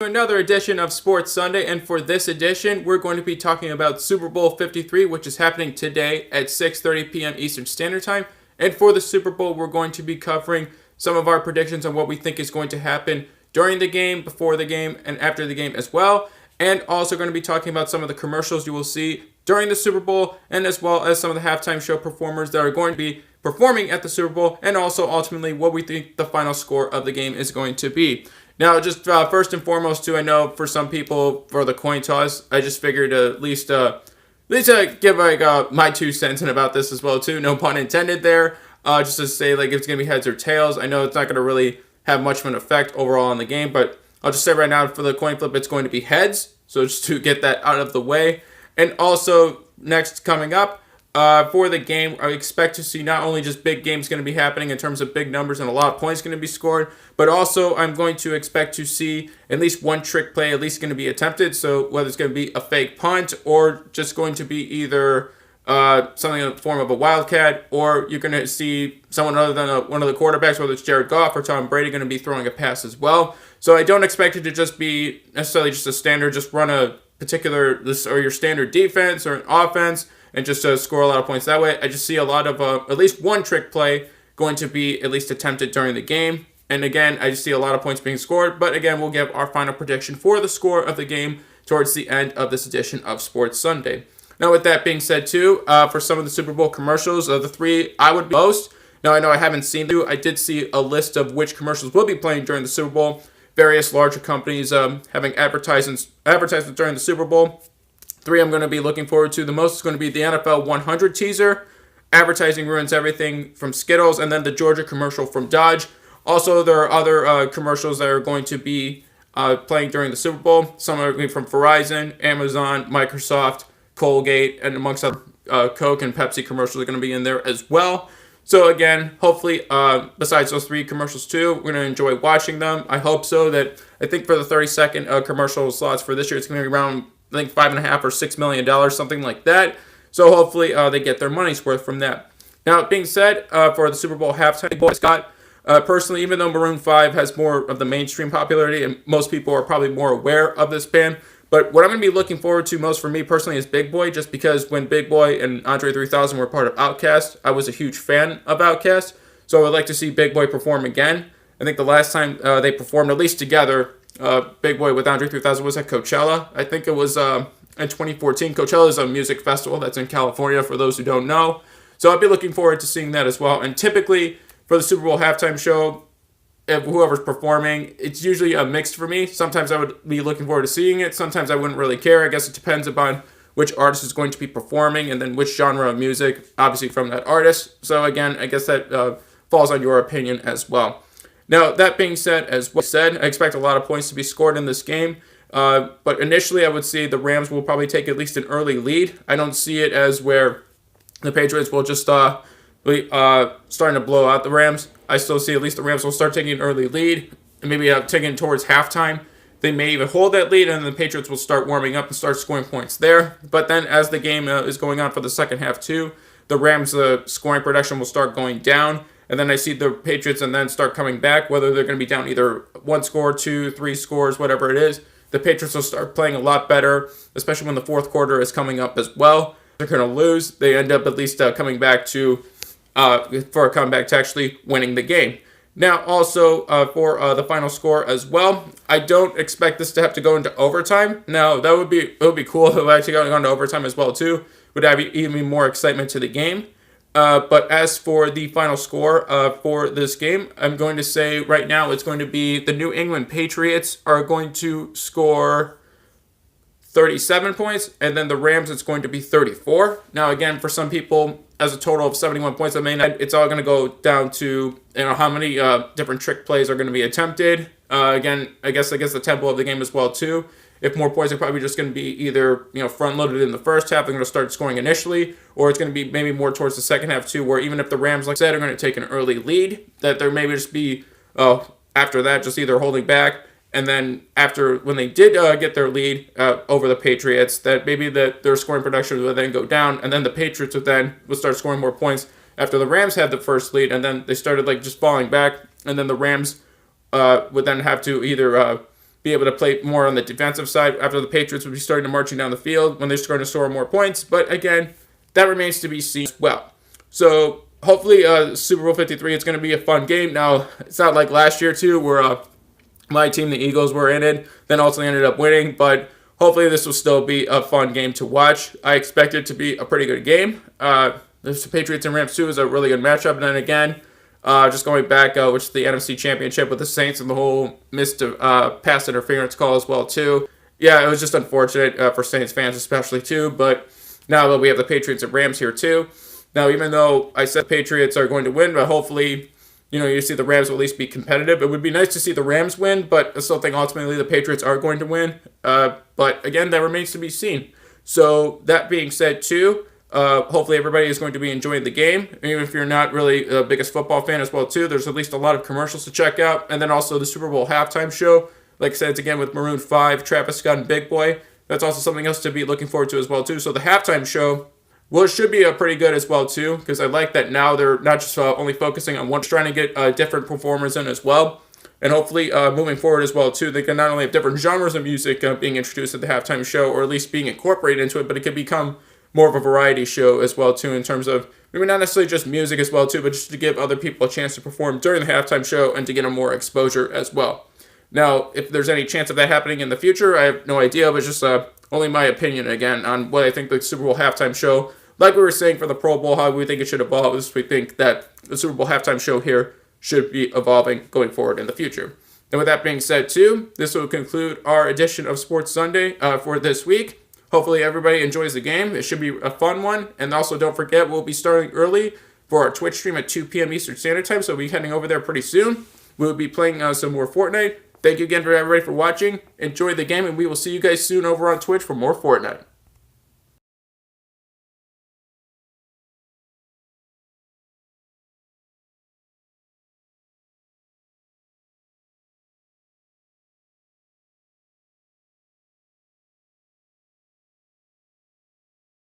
Another edition of Sports Sunday, and for this edition, we're going to be talking about Super Bowl 53, which is happening today at 6:30 p.m. Eastern Standard Time. And for the Super Bowl, we're going to be covering some of our predictions on what we think is going to happen during the game, before the game, and after the game as well. And also going to be talking about some of the commercials you will see during the Super Bowl, and as well as some of the halftime show performers that are going to be performing at the Super Bowl, and also ultimately what we think the final score of the game is going to be. Now, just first and foremost, too, I know for some people, for the coin toss, I just figured at least give my 2 cents in about this as well, too. No pun intended there. Just to say, if it's going to be heads or tails. I know it's not going to really have much of an effect overall on the game, but I'll just say right now for the coin flip, it's going to be heads. So just to get that out of the way. And also, next coming up, for the game, I expect to see not only just big games going to be happening in terms of big numbers and a lot of points going to be scored, but also I'm going to expect to see at least one trick play at least going to be attempted. So whether it's going to be a fake punt or just going to be either something in the form of a wildcat, or you're going to see someone other than one of the quarterbacks, whether it's Jared Goff or Tom Brady, going to be throwing a pass as well. So I don't expect it to just be necessarily just a standard, just run a particular, or your standard defense or an offense, and just score a lot of points that way. I just see a lot of at least one trick play going to be at least attempted during the game. And again, I just see a lot of points being scored. But again, we'll give our final prediction for the score of the game towards the end of this edition of Sports Sunday. Now, with that being said, too, for some of the Super Bowl commercials, the 3 I would be most. Now, I know I haven't seen them. I did see a list of which commercials will be playing during the Super Bowl. Various larger companies having advertisements during the Super Bowl. 3 I'm going to be looking forward to the most is going to be the NFL 100 teaser, Advertising Ruins Everything from Skittles, and then the Georgia commercial from Dodge. Also, there are other commercials that are going to be playing during the Super Bowl. Some are going to be from Verizon, Amazon, Microsoft, Colgate, and amongst other Coke and Pepsi commercials are going to be in there as well. So again, hopefully, besides those 3 commercials too, we're going to enjoy watching them. I hope so. I think for the 30-second commercial slots for this year, it's going to be around, I think, $5.5 or $6 million, something like that. So hopefully they get their money's worth from that. Now, that being said, for the Super Bowl halftime, Scott, personally, even though Maroon 5 has more of the mainstream popularity and most people are probably more aware of this band, but what I'm going to be looking forward to most for me personally is Big Boy, just because when Big Boy and Andre 3000 were part of Outkast, I was a huge fan of Outkast. So I would like to see Big Boy perform again. I think the last time they performed, at least together, Big Boy with Andre 3000 was at Coachella. I think it was in 2014. Coachella is a music festival that's in California, for those who don't know. So I'd be looking forward to seeing that as well. And typically, for the Super Bowl halftime show, if whoever's performing, it's usually a mixed for me. Sometimes I would be looking forward to seeing it. Sometimes I wouldn't really care. I guess it depends upon which artist is going to be performing and then which genre of music, obviously from that artist. So again, I guess that falls on your opinion as well. Now, that being said, as well said, I expect a lot of points to be scored in this game. But initially, I would say the Rams will probably take at least an early lead. I don't see it as where the Patriots will just starting to blow out the Rams. I still see at least the Rams will start taking an early lead and maybe taking towards halftime. They may even hold that lead, and the Patriots will start warming up and start scoring points there. But then as the game is going on for the second half too, the Rams' scoring production will start going down. And then I see the Patriots and then start coming back, whether they're going to be down either 1 score, 2, 3 scores, whatever it is. The Patriots will start playing a lot better, especially when the fourth quarter is coming up as well. They're going to lose. They end up at least coming back to for a comeback to actually winning the game. Now, also for the final score as well, I don't expect this to have to go into overtime. Now, it would be cool if it actually got into overtime as well too. Would add even more excitement to the game. But as for the final score for this game, I'm going to say right now it's going to be the New England Patriots are going to score 37 points, and then the Rams, it's going to be 34. Now, again, for some people, as a total of 71 points, it's all going to go down to how many different trick plays are going to be attempted. Again, I guess the tempo of the game as well too. If more points are probably just going to be either front loaded in the first half, they're going to start scoring initially, or it's going to be maybe more towards the second half too, where even if the Rams, like I said, are going to take an early lead, that there maybe just be after that just either holding back. And then after, when they did get their lead over the Patriots, that maybe their scoring production would then go down, and then the Patriots would start scoring more points after the Rams had the first lead, and then they started just falling back, and then the Rams would then have to either be able to play more on the defensive side after the Patriots would be starting to marching down the field when they're starting to score more points. But again, that remains to be seen as well. So hopefully Super Bowl 53 is going to be a fun game. Now, it's not like last year too where my team, the Eagles, were in it, then ultimately ended up winning. But hopefully this will still be a fun game to watch. I expect it to be a pretty good game. The Patriots and Rams too is a really good matchup. And then again, just going back, which is the NFC Championship with the Saints and the whole missed pass interference call as well too. Yeah, it was just unfortunate for Saints fans especially too. But now that we have the Patriots and Rams here too. Now, even though I said the Patriots are going to win, but hopefully, you see the Rams will at least be competitive. It would be nice to see the Rams win, but I still think ultimately the Patriots are going to win. But again, that remains to be seen. So that being said too, hopefully everybody is going to be enjoying the game. Even if you're not really the biggest football fan as well too, there's at least a lot of commercials to check out. And then also the Super Bowl halftime show. Like I said, it's again with Maroon 5, Travis Scott, and Big Boy. That's also something else to be looking forward to as well too. So the halftime show, well, it should be pretty good as well too, because I like that now they're not just only focusing on one, trying to get different performers in as well. And hopefully moving forward as well too, they can not only have different genres of music being introduced at the halftime show, or at least being incorporated into it, but it could become more of a variety show as well too, in terms of maybe not necessarily just music as well too, but just to give other people a chance to perform during the halftime show and to get them more exposure as well. Now, if there's any chance of that happening in the future, I have no idea, but just only my opinion again on what I think the Super Bowl halftime show, like we were saying for the Pro Bowl, how we think it should evolve, is we think that the Super Bowl halftime show here should be evolving going forward in the future. And with that being said too, this will conclude our edition of Sports Sunday for this week. Hopefully everybody enjoys the game. It should be a fun one. And also don't forget, we'll be starting early for our Twitch stream at 2 p.m. Eastern Standard Time, so we'll be heading over there pretty soon. We'll be playing some more Fortnite. Thank you again for everybody for watching. Enjoy the game, and we will see you guys soon over on Twitch for more Fortnite.